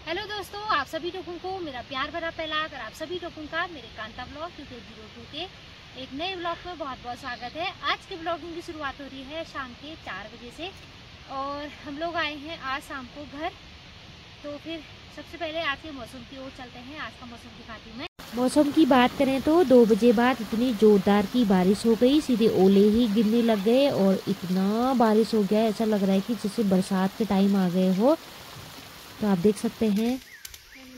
Hello दोस्तों, आप सभी लोगों को मेरा प्यार भरा पहला और आप सभी लोगों का मेरे कांता ब्लॉग 2202 के एक नए ब्लॉग में बहुत बहुत स्वागत है। आज के ब्लॉगिंग की शुरुआत हो रही है शाम के 4 बजे से और हम लोग आए हैं आज शाम को घर। तो फिर सबसे पहले आज के मौसम की ओर चलते हैं। आज का मौसम दिखाती हूँ मैं। मौसम की बात करें तो 2 बजे बाद इतनी जोरदार की बारिश हो गई, सीधे ओले ही गिरने लग गए और इतना बारिश हो गया, ऐसा लग रहा है कि जैसे बरसात के टाइम आ गए हो। तो आप देख सकते हैं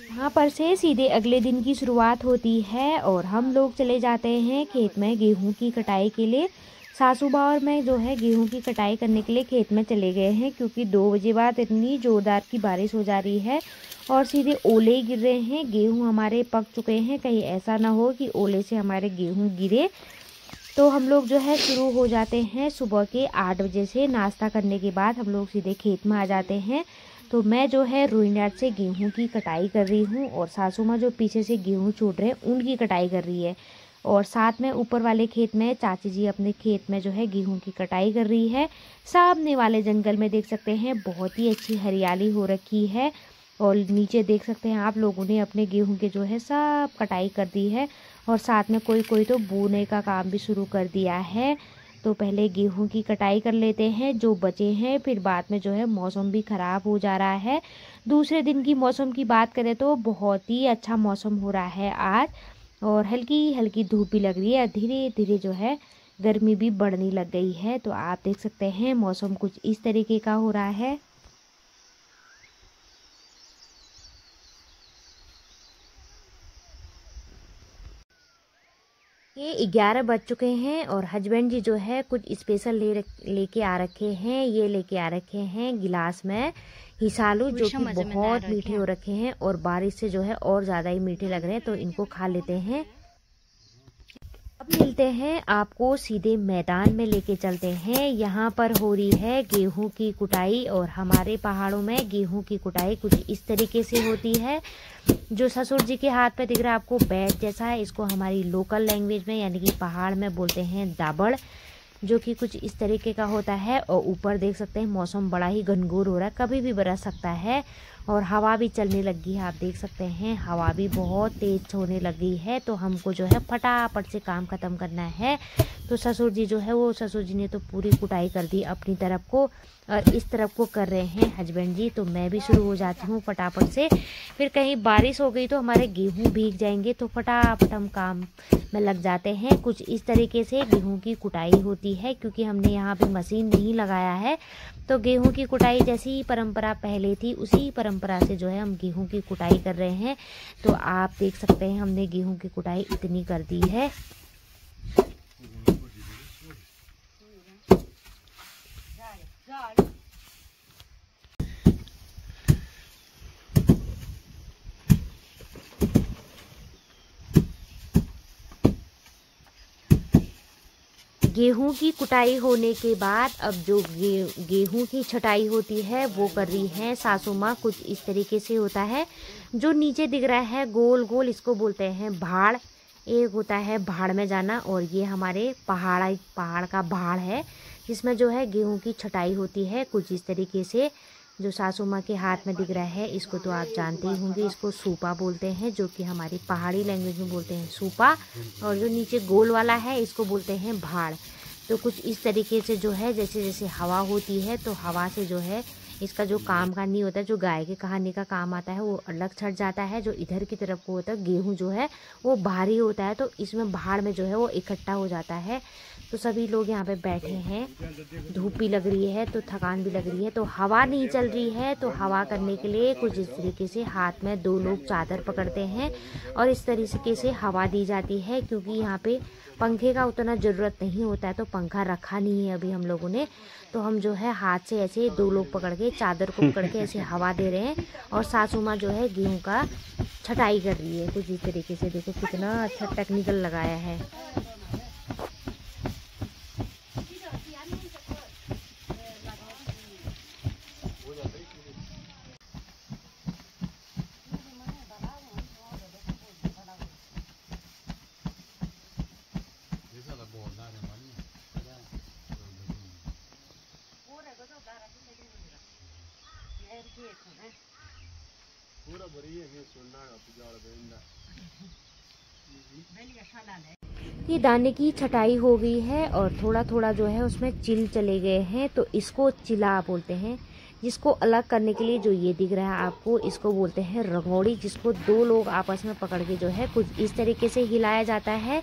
यहाँ पर से सीधे अगले दिन की शुरुआत होती है और हम लोग चले जाते हैं खेत में गेहूं की कटाई के लिए। सासू बा और मैं जो है गेहूं की कटाई करने के लिए खेत में चले गए हैं, क्योंकि 2 बजे बाद इतनी ज़ोरदार की बारिश हो जा रही है और सीधे ओले गिर रहे हैं। गेहूं हमारे पक चुके हैं, कहीं ऐसा ना हो कि ओले से हमारे गेहूं गिरे। तो हम लोग जो है शुरू हो जाते हैं सुबह के 8 बजे से। नाश्ता करने के बाद हम लोग सीधे खेत में आ जाते हैं। तो मैं जो है रुईनाट से गेहूं की कटाई कर रही हूँ और सासू माँ जो पीछे से गेहूं छूट रहे हैं उनकी कटाई कर रही है। और साथ में ऊपर वाले खेत में चाची जी अपने खेत में जो है गेहूं की कटाई कर रही है। सामने वाले जंगल में देख सकते हैं बहुत ही अच्छी हरियाली हो रखी है और नीचे देख सकते हैं आप लोगों ने अपने गेहूं के जो है सब कटाई कर दी है और साथ में कोई कोई तो बोने का काम भी शुरू कर दिया है। तो पहले गेहूं की कटाई कर लेते हैं जो बचे हैं, फिर बाद में जो है मौसम भी ख़राब हो जा रहा है। दूसरे दिन की मौसम की बात करें तो बहुत ही अच्छा मौसम हो रहा है आज और हल्की हल्की धूप भी लग रही है। धीरे धीरे जो है गर्मी भी बढ़ने लग गई है। तो आप देख सकते हैं मौसम कुछ इस तरीके का हो रहा है। ये 11 बज चुके हैं और हस्बैंड जी जो है कुछ स्पेशल लेके आ रखे हैं। ये लेके आ रखे हैं गिलास में हिसालू, जो कि बहुत मीठे हो रखे हैं और बारिश से जो है और ज़्यादा ही मीठे लग रहे हैं, तो इनको खा लेते हैं। अब मिलते हैं आपको सीधे मैदान में लेके चलते हैं। यहाँ पर हो रही है गेहूं की कुटाई और हमारे पहाड़ों में गेहूं की कुटाई कुछ इस तरीके से होती है। जो ससुर जी के हाथ पे दिख रहा है आपको बैट जैसा है, इसको हमारी लोकल लैंग्वेज में यानी कि पहाड़ में बोलते हैं दाबड़, जो कि कुछ इस तरीके का होता है। और ऊपर देख सकते हैं मौसम बड़ा ही घनघोर हो रहा है, कभी भी बरस सकता है और हवा भी चलने लगी है। आप देख सकते हैं हवा भी बहुत तेज होने लगी है। तो हमको जो है फटाफट से काम खत्म करना है। तो ससुर जी जो है वो ससुर जी ने तो पूरी कुटाई कर दी अपनी तरफ को और इस तरफ को कर रहे हैं हस्बैंड जी। तो मैं भी शुरू हो जाती हूँ फटाफट से, फिर कहीं बारिश हो गई तो हमारे गेहूं भीग जाएंगे, तो फटाफट हम काम में लग जाते हैं। कुछ इस तरीके से गेहूं की कुटाई होती है, क्योंकि हमने यहाँ पे मशीन नहीं लगाया है। तो गेहूं की कुटाई जैसी परंपरा पहले थी उसी परंपरा से जो है हम गेहूं की कुटाई कर रहे हैं। तो आप देख सकते हैं हमने गेहूं की कुटाई इतनी कर दी है। गेहूं की कुटाई होने के बाद अब जो गेहूं की छटाई होती है वो कर रही है सासू माँ। कुछ इस तरीके से होता है, जो नीचे दिख रहा है गोल गोल, इसको बोलते हैं भाड़। एक होता है भाड़ में जाना और ये हमारे पहाड़ का भाड़ है, जिसमें जो है गेहूं की छटाई होती है कुछ इस तरीके से। जो सासू माँ के हाथ में दिख रहा है इसको तो आप जानते ही होंगे, इसको सूपा बोलते हैं, जो कि हमारी पहाड़ी लैंग्वेज में बोलते हैं सूपा। और जो नीचे गोल वाला है इसको बोलते हैं भाड़। तो कुछ इस तरीके से जो है जैसे जैसे हवा होती है तो हवा से जो है इसका जो काम का नहीं होता है, जो गाय के कहानी का काम आता है वो अलग छट जाता है। जो इधर की तरफ को होता है गेहूं जो है वो भारी होता है, तो इसमें भाड़ में जो है वो इकट्ठा हो जाता है। तो सभी लोग यहाँ पे बैठे हैं, धूप भी लग रही है तो थकान भी लग रही है, तो हवा नहीं चल रही है। तो हवा करने के लिए कुछ इस तरीके से हाथ में 2 लोग चादर पकड़ते हैं और इस तरीके से हवा दी जाती है, क्योंकि यहाँ पे पंखे का उतना ज़रूरत नहीं होता है। तो पंखा रखा नहीं है अभी हम लोगों ने, तो हम जो है हाथ से ऐसे 2 लोग पकड़ के चादर को पकड़ के ऐसे हवा दे रहे हैं और सासू माँ जो है गेहूं का छटाई कर रही है कुछ इस तरीके से। देखो कितना अच्छा टेक्निकल लगाया है। ये दाने की छटाई हो गई है और थोड़ा थोड़ा जो है उसमें चिल चले गए हैं, तो इसको चिला बोलते हैं। जिसको अलग करने के लिए जो ये दिख रहा है आपको, इसको बोलते हैं रगोड़ी, जिसको दो लोग आपस में पकड़ के जो है कुछ इस तरीके से हिलाया जाता है।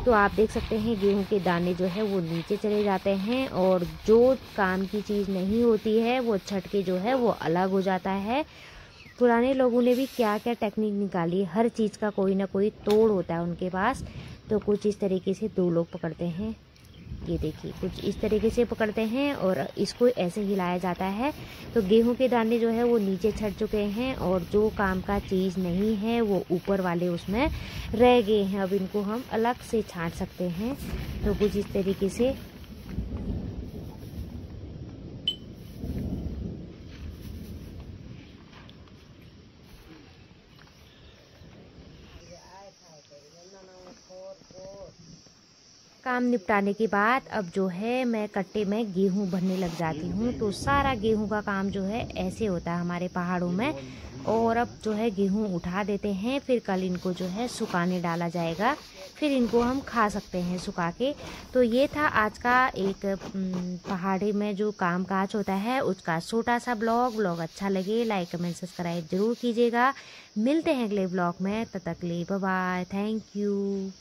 तो आप देख सकते हैं गेहूं के दाने जो है वो नीचे चले जाते हैं और जो काम की चीज़ नहीं होती है वो छट के जो है वो अलग हो जाता है। पुराने लोगों ने भी क्या क्या टेक्निक निकाली, हर चीज़ का कोई ना कोई तोड़ होता है उनके पास। तो कुछ इस तरीके से दो लोग पकड़ते हैं, ये देखिए कुछ इस तरीके से पकड़ते हैं और इसको ऐसे हिलाया जाता है। तो गेहूं के दाने जो है वो नीचे छट चुके हैं और जो काम का चीज़ नहीं है वो ऊपर वाले उसमें रह गए हैं। अब इनको हम अलग से छांट सकते हैं। तो कुछ इस तरीके से काम निपटाने के बाद अब जो है मैं कट्टे में गेहूं भरने लग जाती हूँ। तो सारा गेहूं का काम जो है ऐसे होता है हमारे पहाड़ों में। और अब जो है गेहूं उठा देते हैं, फिर कल इनको जो है सुखाने डाला जाएगा, फिर इनको हम खा सकते हैं सुखा के। तो ये था आज का एक पहाड़ी में जो काम काज होता है उसका छोटा सा ब्लॉग अच्छा लगे लाइक कमेंट सब्सक्राइब जरूर कीजिएगा। मिलते हैं अगले ब्लॉग में, तब तक के लिए बाय बाय, थैंक यू।